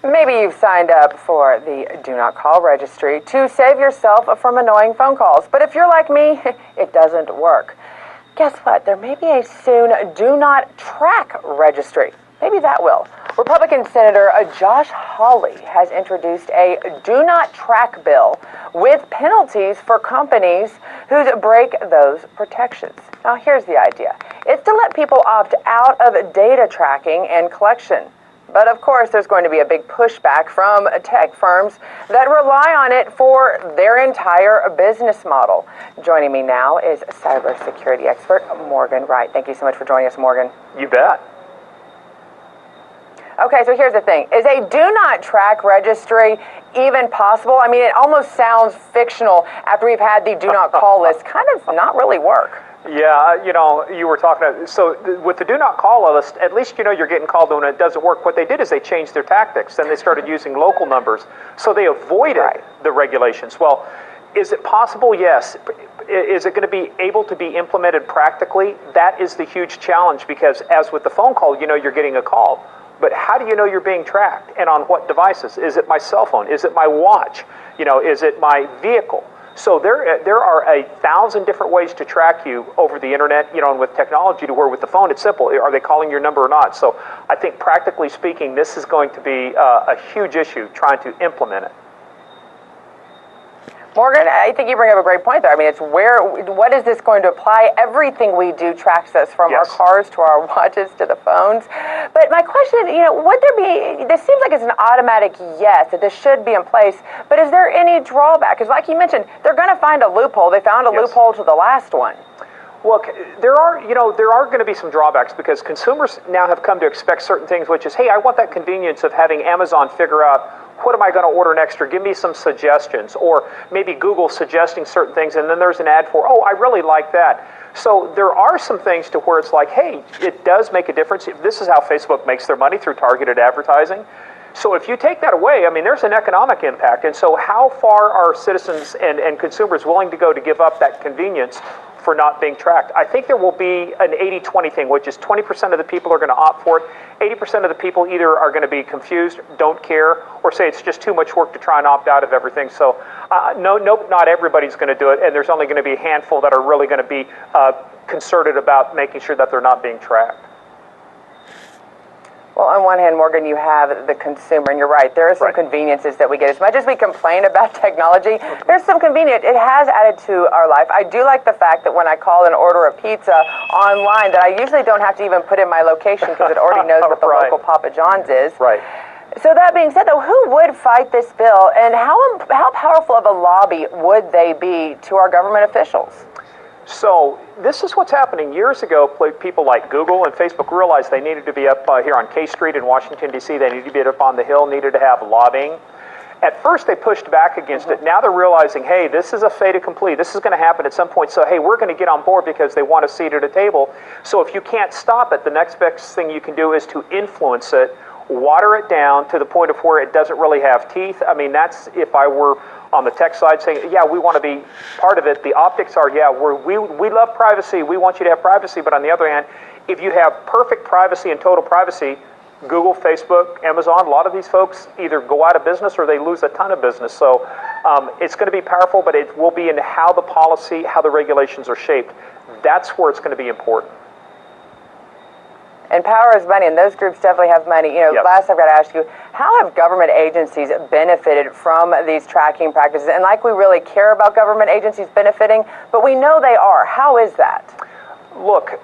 Maybe you've signed up for the Do Not Call registry to save yourself from annoying phone calls. But if you're like me, it doesn't work. Guess what? There may be a soon Do Not Track registry. Maybe that will. Republican Senator Josh Hawley has introduced a Do Not Track bill with penalties for companies who break those protections. Now, here's the idea. It's to let people opt out of data tracking and collection. But of course, there's going to be a big pushback from tech firms that rely on it for their entire business model. Joining me now is cybersecurity expert Morgan Wright. Thank you so much for joining us, Morgan. You bet. Okay, so here's the thing. Is a do not track registry even possible? I mean, it almost sounds fictional after we've had the do not call list kind of not really work. Yeah, you were talking, so with the do not call list, at least you're getting called when it doesn't work. What they did is they changed their tactics, and they started using local numbers, so they avoided the regulations. Well, is it possible? Yes. Is it going to be able to be implemented practically? That is the huge challenge, because as with the phone call, you're getting a call. But how do you know you're being tracked, and on what devices? Is it my cell phone? Is it my watch? Is it my vehicle? So there are 1,000 different ways to track you over the internet, and with technology, to where with the phone it's simple. Are they calling your number or not? So I think practically speaking, this is going to be a huge issue trying to implement it. Morgan, I think you bring up a great point there. I mean, what is this going to apply? Everything we do tracks us, from our cars to our watches to the phones. But my question is, would there be, this seems like it's an automatic yes, that this should be in place, but is there any drawback? Because like you mentioned, they're going to find a loophole. They found a loophole to the last one. Look, there are going to be some drawbacks, because consumers now have come to expect certain things, which is, hey, I want that convenience of having Amazon figure out what am I going to order next, or give me some suggestions, or maybe Google suggesting certain things, and then there's an ad for, oh, I really like that. So there are some things to where it's like, hey, it does make a difference. This is how Facebook makes their money, through targeted advertising. So if you take that away, I mean, there's an economic impact. And so how far are citizens and consumers willing to go to give up that convenience for not being tracked? I think there will be an 80-20 thing, which is 20% of the people are going to opt for it. 80% of the people either are going to be confused, don't care, or say it's just too much work to try and opt out of everything. So not everybody's going to do it, and there's only going to be a handful that are really going to be concerted about making sure that they're not being tracked. Well, on one hand, Morgan, you have the consumer, and you're right. There are some conveniences that we get. As much as we complain about technology, there's some convenience. It has added to our life. I do like the fact that when I call and order a pizza online, that I usually don't have to even put in my location, because it already knows what the local Papa John's is. Right. So that being said, though, who would fight this bill, and how powerful of a lobby would they be to our government officials? So this is what's happening. Years ago, people like Google and Facebook realized they needed to be up here on K Street in Washington, D.C. They needed to be up on the Hill, needed to have lobbying. At first, they pushed back against it. Now they're realizing, hey, this is a fait accompli. This is going to happen at some point. So, hey, we're going to get on board, because they want a seat at a table. So if you can't stop it, the next best thing you can do is to influence it, water it down to the point of where it doesn't really have teeth. I mean, that's if I were on the tech side saying, yeah, we want to be part of it. The optics are, yeah, we love privacy. We want you to have privacy. But on the other hand, if you have perfect privacy and total privacy, Google, Facebook, Amazon, a lot of these folks either go out of business or they lose a ton of business. So it's going to be powerful, but it will be in how the policy, how the regulations are shaped. That's where it's going to be important. And power is money, and those groups definitely have money. Last I've got to ask you, how have government agencies benefited from these tracking practices? And like we really care about government agencies benefiting, but we know they are. How is that? Look,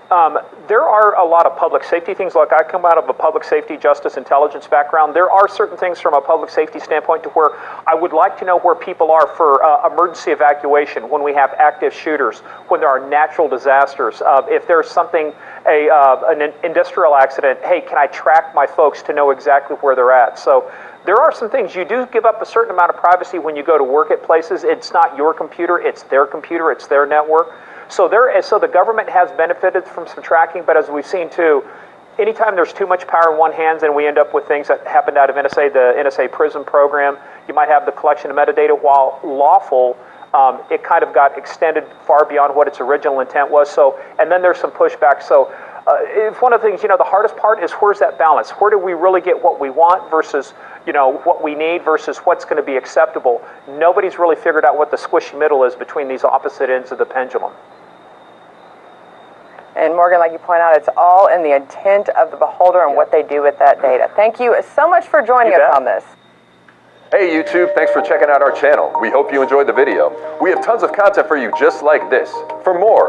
there are a lot of public safety things. Like, I come out of a public safety, justice, intelligence background. There are certain things from a public safety standpoint to where I would like to know where people are for emergency evacuation, when we have active shooters, when there are natural disasters, if there's something, an industrial accident, hey, can I track my folks to know exactly where they're at? So there are some things. You do give up a certain amount of privacy when you go to work at places. It's not your computer, it's their computer, it's their network. So the government has benefited from some tracking, but as we've seen too, anytime there's too much power in one hand, then we end up with things that happened out of NSA, the NSA PRISM program. You might have the collection of metadata, while lawful, it kind of got extended far beyond what its original intent was. So, and then there's some pushback. So It's one of the things, the hardest part is where's that balance? Where do we really get what we want versus, what we need versus what's going to be acceptable? Nobody's really figured out what the squishy middle is between these opposite ends of the pendulum. And Morgan, like you point out, it's all in the intent of the beholder and what they do with that data. Thank you so much for joining us on this. Hey YouTube, thanks for checking out our channel. We hope you enjoyed the video. We have tons of content for you just like this. For more,